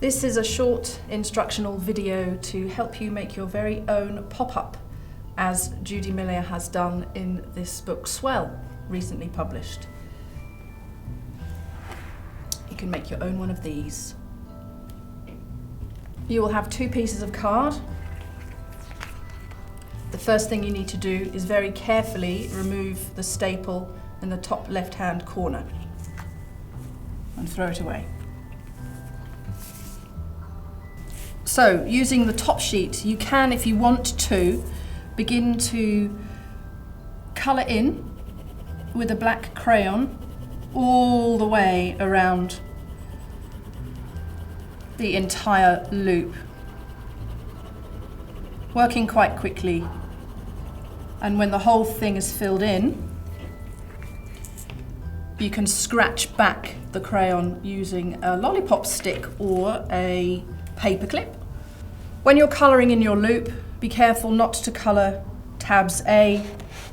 This is a short instructional video to help you make your very own pop-up, as Judy Miller has done in this book Swell, recently published. You can make your own one of these. You will have two pieces of card. The first thing you need to do is very carefully remove the staple in the top left-hand corner and throw it away. So, using the top sheet, you can, if you want to, begin to colour in with a black crayon all the way around the entire loop, working quite quickly. And when the whole thing is filled in, you can scratch back the crayon using a lollipop stick or a paper clip. When you're colouring in your loop, be careful not to colour tabs A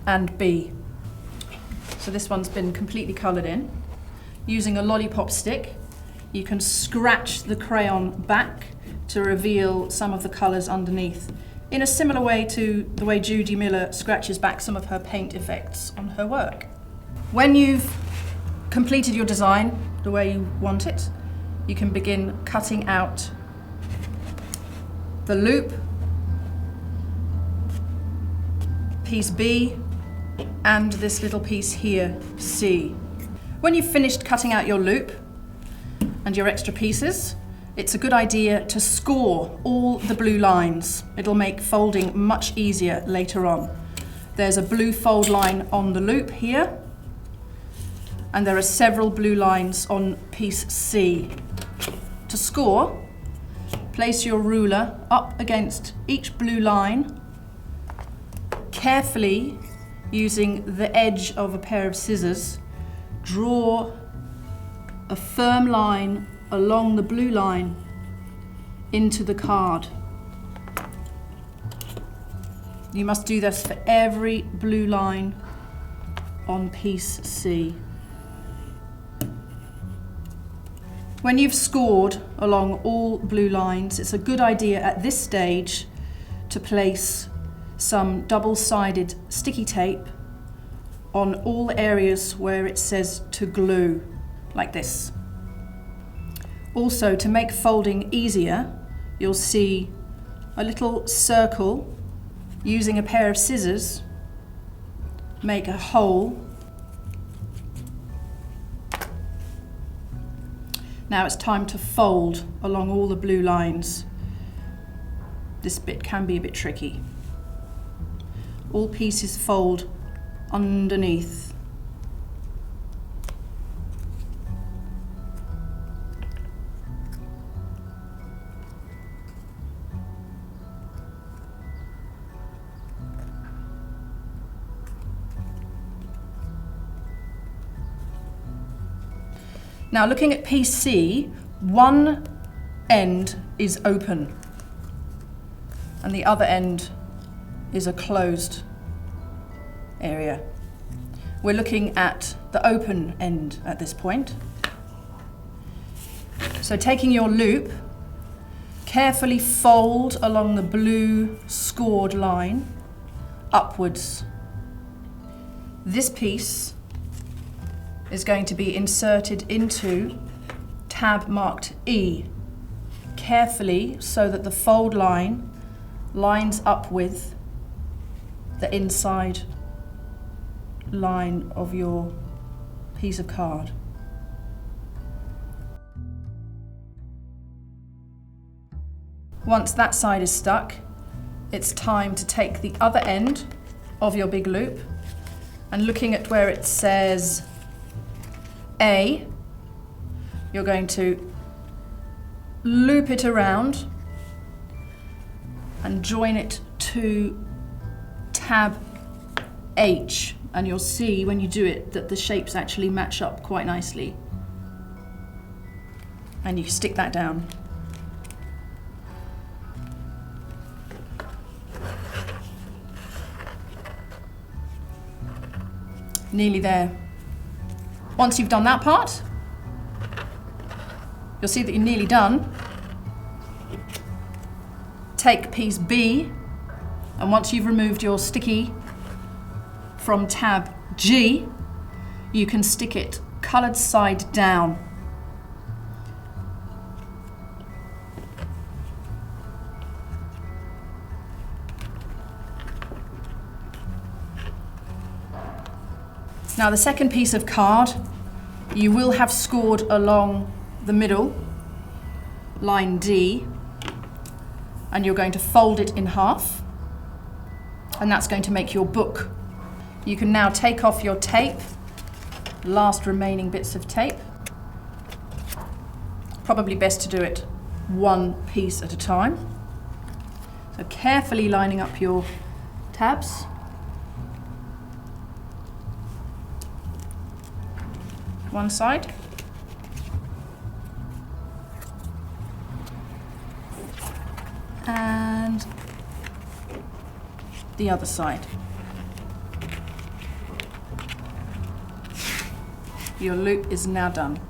and B. So this one's been completely coloured in. Using a lollipop stick, you can scratch the crayon back to reveal some of the colours underneath, in a similar way to the way Judy Miller scratches back some of her paint effects on her work. When you've completed your design the way you want it, you can begin cutting out the loop, piece B, and this little piece here, C. When you've finished cutting out your loop and your extra pieces, it's a good idea to score all the blue lines. It'll make folding much easier later on. There's a blue fold line on the loop here, and there are several blue lines on piece C. To score, place your ruler up against each blue line, carefully using the edge of a pair of scissors, draw a firm line along the blue line into the card. You must do this for every blue line on piece C. When you've scored along all blue lines, it's a good idea at this stage to place some double-sided sticky tape on all areas where it says to glue, like this. Also, to make folding easier, you'll see a little circle. Using a pair of scissors, make a hole. Now it's time to fold along all the blue lines. This bit can be a bit tricky. All pieces fold underneath. Now, looking at piece C, one end is open and the other end is a closed area. We're looking at the open end at this point. So taking your loop, carefully fold along the blue scored line upwards. This piece is going to be inserted into tab marked E, carefully so that the fold line lines up with the inside line of your piece of card. Once that side is stuck, it's time to take the other end of your big loop and, looking at where it says A, you're going to loop it around and join it to tab H, and you'll see when you do it that the shapes actually match up quite nicely. And you stick that down. Nearly there. Once you've done that part, you'll see that you're nearly done. take piece B, and once you've removed your sticky from tab G, you can stick it coloured side down. Now the second piece of card you will have scored along the middle, line D, and you're going to fold it in half, and that's going to make your book. You can now take off your tape, last remaining bits of tape. Probably best to do it one piece at a time. So carefully lining up your tabs. One side. And the other side. Your loop is now done.